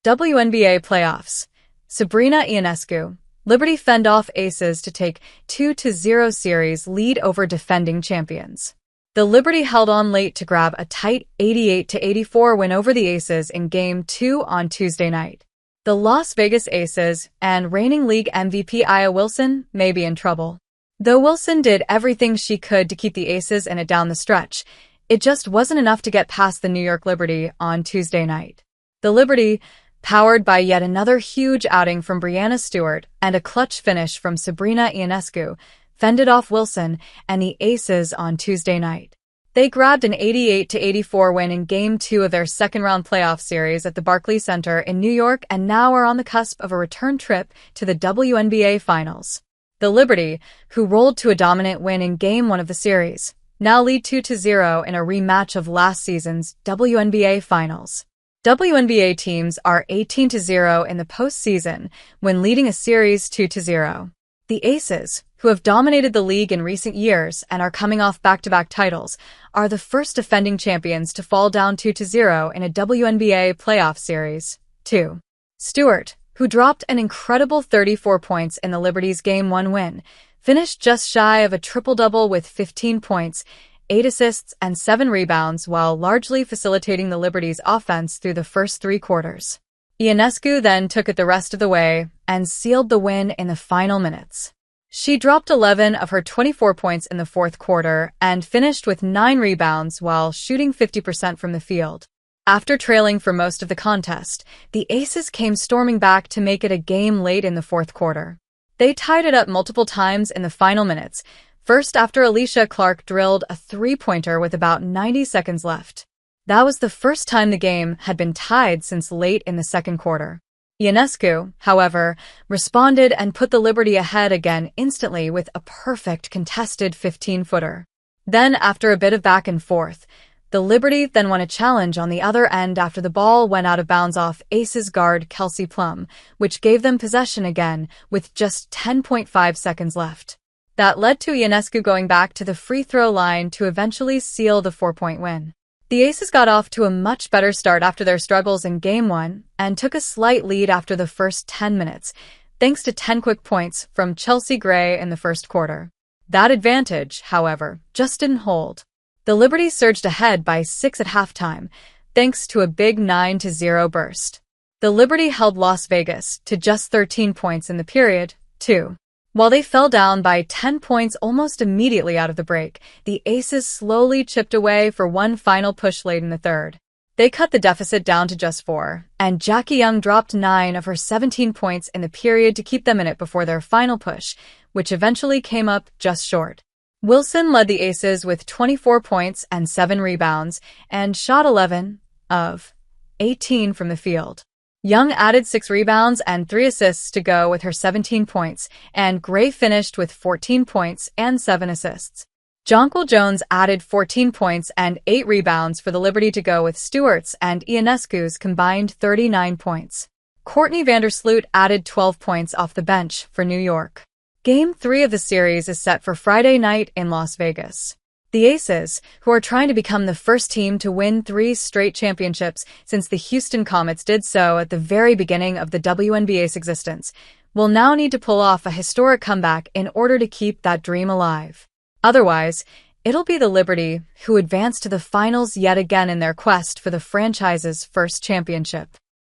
WNBA Playoffs. Sabrina Ionescu. Liberty fend off Aces to take 2-0 series lead over defending champions. The Liberty held on late to grab a tight 88-84 win over the Aces in Game 2 on Tuesday night. The Las Vegas Aces and reigning league MVP Iowa Wilson may be in trouble. Though Wilson did everything she could to keep the Aces in it down the stretch, it just wasn't enough to get past the New York Liberty on Tuesday night. The Liberty, powered by yet another huge outing from Breanna Stewart and a clutch finish from Sabrina Ionescu, fended off Wilson and the Aces on Tuesday night. They grabbed an 88-84 win in Game 2 of their second-round playoff series at the Barclays Center in New York and now are on the cusp of a return trip to the WNBA Finals. The Liberty, who rolled to a dominant win in Game 1 of the series, now lead 2-0 in a rematch of last season's WNBA Finals. WNBA teams are 18-0 in the postseason when leading a series 2-0. The Aces, who have dominated the league in recent years and are coming off back-to-back titles, are the first defending champions to fall down 2-0 in a WNBA playoff series. 2. Stewart, who dropped an incredible 34 points in the Liberty's Game 1 win, finished just shy of a triple-double with 15 points, 8 assists, and 7 rebounds while largely facilitating the Liberty's offense through the first 3 quarters. Ionescu then took it the rest of the way and sealed the win in the final minutes. She dropped 11 of her 24 points in the fourth quarter and finished with 9 rebounds while shooting 50% from the field. After trailing for most of the contest, the Aces came storming back to make it a game late in the fourth quarter. They tied it up multiple times in the final minutes, first after Alicia Clark drilled a three-pointer with about 90 seconds left. That was the first time the game had been tied since late in the second quarter. Ionescu, however, responded and put the Liberty ahead again instantly with a perfect contested 15-footer. Then, after a bit of back and forth, the Liberty then won a challenge on the other end after the ball went out of bounds off Aces guard Kelsey Plum, which gave them possession again with just 10.5 seconds left. That led to Ionescu going back to the free throw line to eventually seal the 4-point win. The Aces got off to a much better start after their struggles in Game 1 and took a slight lead after the first 10 minutes, thanks to 10 quick points from Chelsea Gray in the first quarter. That advantage, however, just didn't hold. The Liberty surged ahead by 6 at halftime, thanks to a big 9-0 burst. The Liberty held Las Vegas to just 13 points in the period, too. While they fell down by 10 points almost immediately out of the break, the Aces slowly chipped away for one final push late in the third. They cut the deficit down to just 4, and Jackie Young dropped 9 of her 17 points in the period to keep them in it before their final push, which eventually came up just short. Wilson led the Aces with 24 points and 7 rebounds, and shot 11 of 18 from the field. Young added 6 rebounds and 3 assists to go with her 17 points, and Gray finished with 14 points and 7 assists. Jonquil Jones added 14 points and 8 rebounds for the Liberty to go with Stewart's and Ionescu's combined 39 points. Courtney Vandersloot added 12 points off the bench for New York. Game 3 of the series is set for Friday night in Las Vegas. The Aces, who are trying to become the first team to win 3 straight championships since the Houston Comets did so at the very beginning of the WNBA's existence, will now need to pull off a historic comeback in order to keep that dream alive. Otherwise, it'll be the Liberty who advance to the finals yet again in their quest for the franchise's first championship.